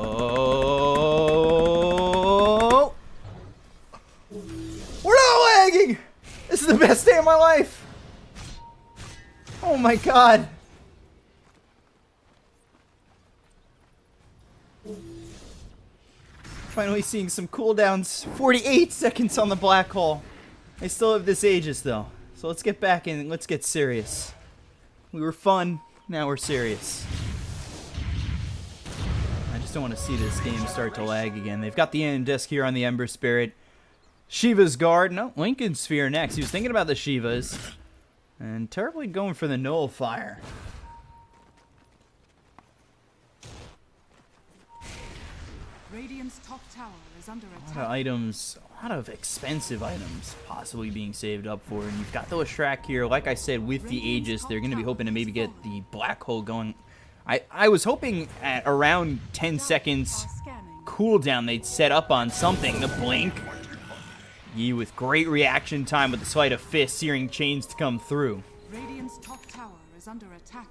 We're not lagging! This is the best day of my life! Oh my god. Finally seeing some cooldowns. 48 seconds on the Black Hole. I still have this Aegis though. So let's get back in and let's get serious. We were fun, now we're serious. I just don't want to see this game start to lag again. They've got the end disc here on the Ember Spirit. Shiva's Guard. No, Lincoln Sphere next. He was thinking about the Shivas. And terribly going for the Nullifier. Radiant's top tower is under A lot of attack. items, a lot of expensive items possibly being saved up for. And you've got the Lashrak here. Like I said, with the Aegis, they're going to be hoping to maybe get the Black Hole going. I was hoping at around 10 seconds Are scanning. cooldown they'd set up on something. The Blink. Yi with great reaction time with the Sleight of Fist, searing chains to come through. Radiant's top tower is under attack.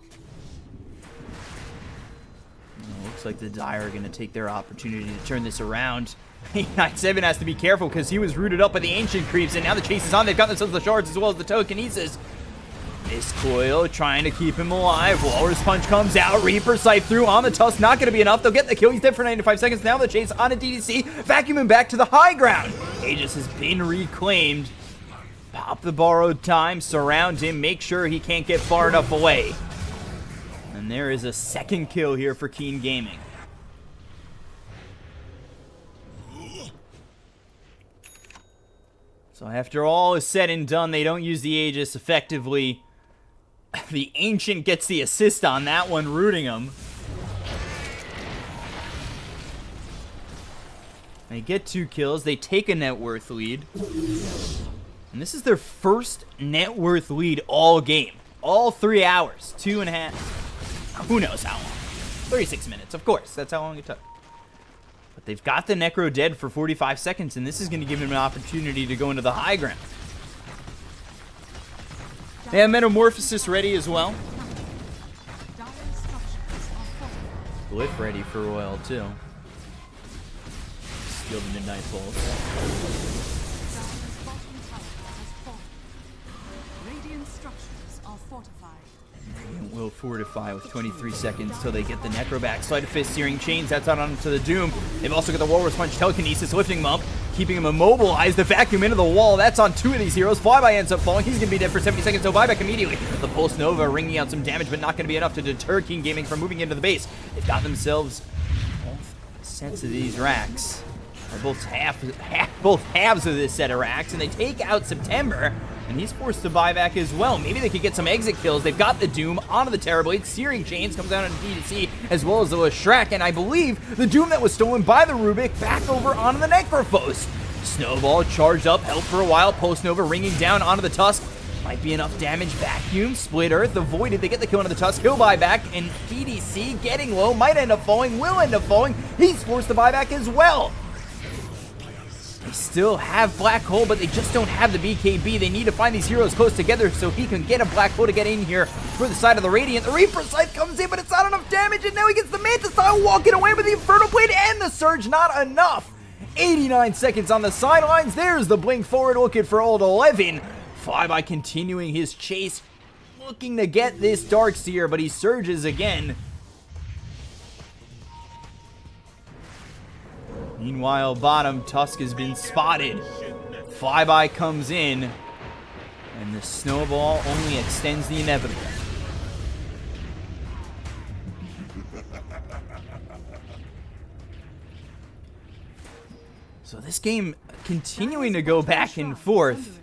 Looks like the Dire are going to take their opportunity to turn this around. 9-7 has to be careful because he was rooted up by the Ancient Creeps, and now the chase is on. They've got themselves the shards as well as the telekinesis. Miss Coil trying to keep him alive. Walrus Punch comes out. Reaper Scythe through on the Tusk. Not going to be enough. They'll get the kill. He's dead for 95 seconds. Now the chase on a DDC. Vacuuming back to the high ground. Aegis has been reclaimed. Pop the borrowed time. Surround him. Make sure he can't get far enough away. And there is a second kill here for Keen Gaming. So after all is said and done, they don't use the Aegis effectively. The Ancient gets the assist on that one, rooting him. They get 2 kills. They take a net worth lead. And this is their first net worth lead all game. All 3 hours. 2.5. Who knows how long. 36 minutes, of course. That's how long it took. But they've got the Necro dead for 45 seconds, and this is going to give them an opportunity to go into the high ground. They have Metamorphosis ready as well. Dire structures are fortified. Glyph ready for Royal, too. Steal the Midnight Pulse. Dire's bottom tower has fallen. Radiant structures are fortified. Radiant will fortify with 23 seconds till they get the Necro back. Sleight of Fist, searing chains. That's out onto the Doom. They've also got the Walrus Punch, telekinesis, lifting him up, keeping him immobilized. The vacuum into the wall. That's on 2 of these heroes. Flyby ends up falling. He's going to be dead for 70 seconds, so buyback immediately. The Pulse Nova ringing out some damage, but not going to be enough to deter King Gaming from moving into the base. They've got themselves both sets of these racks. Or both halves of this set of racks, and they take out September. And he's forced to buy back as well. Maybe they could get some exit kills. They've got the Doom onto the Terrorblade. Searing Chains comes down on DDC as well as the Shrek. And I believe the Doom that was stolen by the Rubik back over onto the Necrophos. Snowball charged up, held for a while. Post Nova ringing down onto the Tusk. Might be enough damage. Vacuum, Split Earth, avoided. They get the kill onto the Tusk. He'll buy back. And DDC getting low. Might end up falling. Will end up falling. He's forced to buy back as well. They still have Black Hole, but they just don't have the BKB. They need to find these heroes close together so he can get a Black Hole to get in here for the side of the Radiant. The Reaper Scythe comes in, but it's not enough damage, and now he gets the Manta Style walking away with the Infernal Blade and the Surge. Not enough. 89 seconds on the sidelines. There's the blink forward looking for old 11. Flyby continuing his chase, looking to get this Darkseer, but he surges again. Meanwhile, bottom, Tusk has been spotted. Flyby comes in, and the snowball only extends the inevitable. So this game continuing to go back and forth.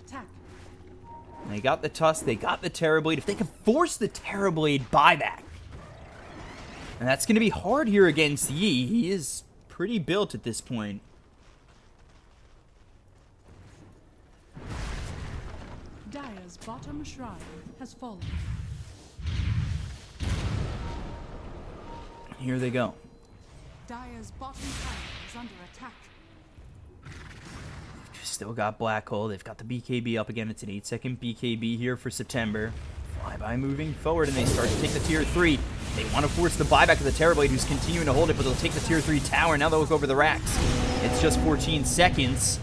They got the Tusk, they got the Terrorblade. If they can force the Terrorblade buyback, and that's going to be hard here against Yi. He is pretty built at this point. Dire's bottom shrine has fallen. Here they go. Dire's bottom tower is under attack. Still got Black Hole. They've got the BKB up again. It's an 8-second BKB here for September. Flyby moving forward, and they start to take the tier 3. They want to force the buyback of the Terrorblade, who's continuing to hold it, but they'll take the tier 3 tower. Now they'll look over the racks. It's just 14 seconds.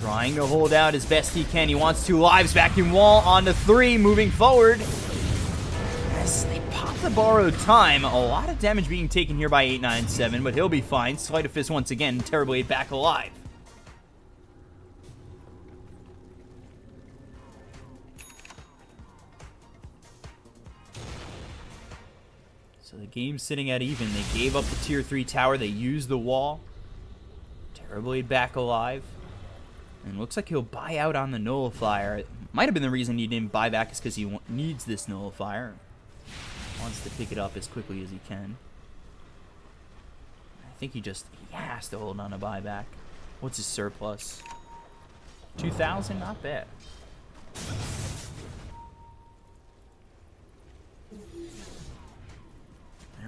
Trying to hold out as best he can. He wants 2 lives. Vacuum wall on to 3, moving forward. As they pop the borrowed time, a lot of damage being taken here by 897, but he'll be fine. Sleight of Fist once again. Terrorblade back alive. So the game's sitting at even. They gave up the tier 3 tower. They used the wall. Terrorblade back alive. And looks like he'll buy out on the Nullifier. It might have been the reason he didn't buy back is because he needs this Nullifier. Wants to pick it up as quickly as he can. I think he has to hold on a buyback. What's his surplus? 2,000? Not bad.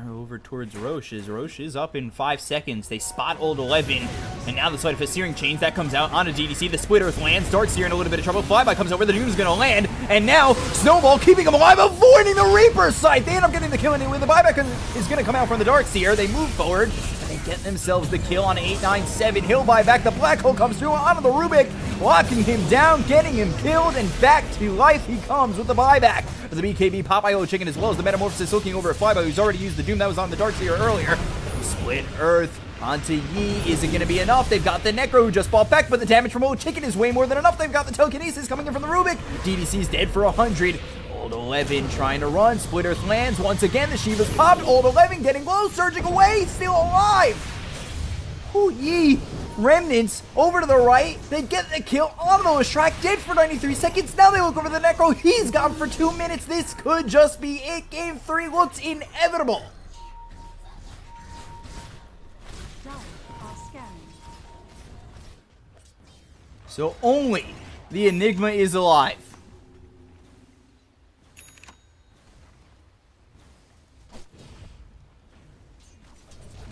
Over towards Roche. Roche is up in 5 seconds. They spot old 11. And now the Sleight of Fist Searing Chains. That comes out onto DDC. The Split Earth lands. Darkseer in a little bit of trouble. Flyby comes over. The Doom's going to land. And now Snowball keeping him alive, avoiding the Reaper Sight. They end up getting the kill anyway. The buyback is going to come out from the Darkseer. They move forward. And they get themselves the kill on 897. He'll buy back. The Black Hole comes through onto the Rubik. Locking him down. Getting him killed. And back to life he comes with the buyback. The BKB Popeye Chicken as well as the Metamorphosis looking over at Flyby, who's already used the Doom that was on the Darkseer earlier. Split Earth onto Yi. Is it going to be enough? They've got the Necro who just bought back, but the damage from Old Chicken is way more than enough. They've got the Telekinesis coming in from the Rubik. DDC's dead for 100. Old 11 trying to run. Split Earth lands once again. The Shiva's popped. Old 11 getting low, surging away. Still alive. Who Yi? Remnants over to the right. They get the kill on the Shrek. Dead for 93 seconds. Now they look over the Necro. He's gone for 2 minutes. This could just be it. Game 3 looks inevitable. So only the Enigma is alive.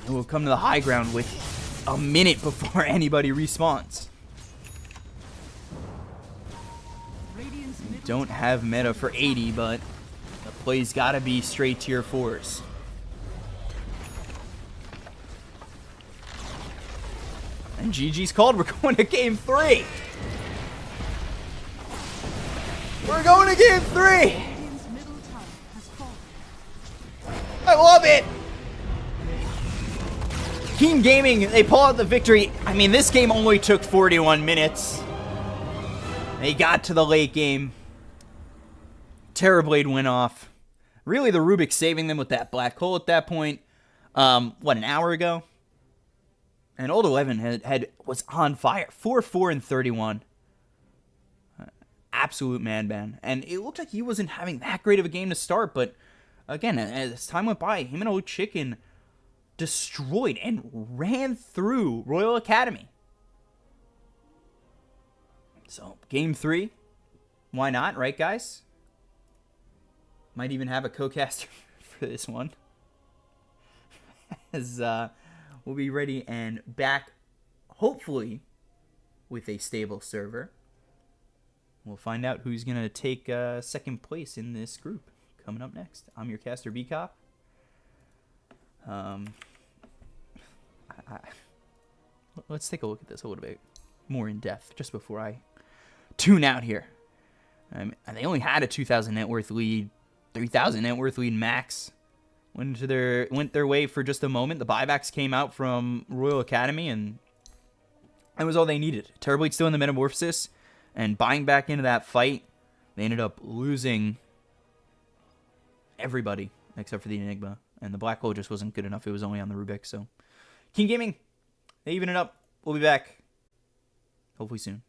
And we'll come to the high ground with a minute before anybody respawns. Don't have meta for 80, but the play's gotta be straight tier 4s. And GG's called. We're going to game 3. We're going to game 3. I love it. Keen Gaming, they pull out the victory. I mean, this game only took 41 minutes. They got to the late game. Terrorblade went off. Really, the Rubik saving them with that Black Hole at that point. What, an hour ago? And Old 11 was on fire. 4-4 and 31. absolute man. And it looked like he wasn't having that great of a game to start, but again, as time went by, him and Old Chicken destroyed and ran through Royal Academy. So, game 3. Why not, right, guys? Might even have a co-caster for this one. As we'll be ready and back, hopefully, with a stable server. We'll find out who's going to take second place in this group. Coming up next, I'm your caster, B-Cop. Let's take a look at this a little bit more in depth just before I tune out here. They only had a 2,000 net worth lead, 3,000 net worth lead max. Went their way for just a moment. The buybacks came out from Royal Academy, and that was all they needed. Terrorblade still in the Metamorphosis, and buying back into that fight, they ended up losing everybody except for the Enigma, and the Black Hole just wasn't good enough. It was only on the Rubik. So, King Gaming, they even it up. We'll be back hopefully soon.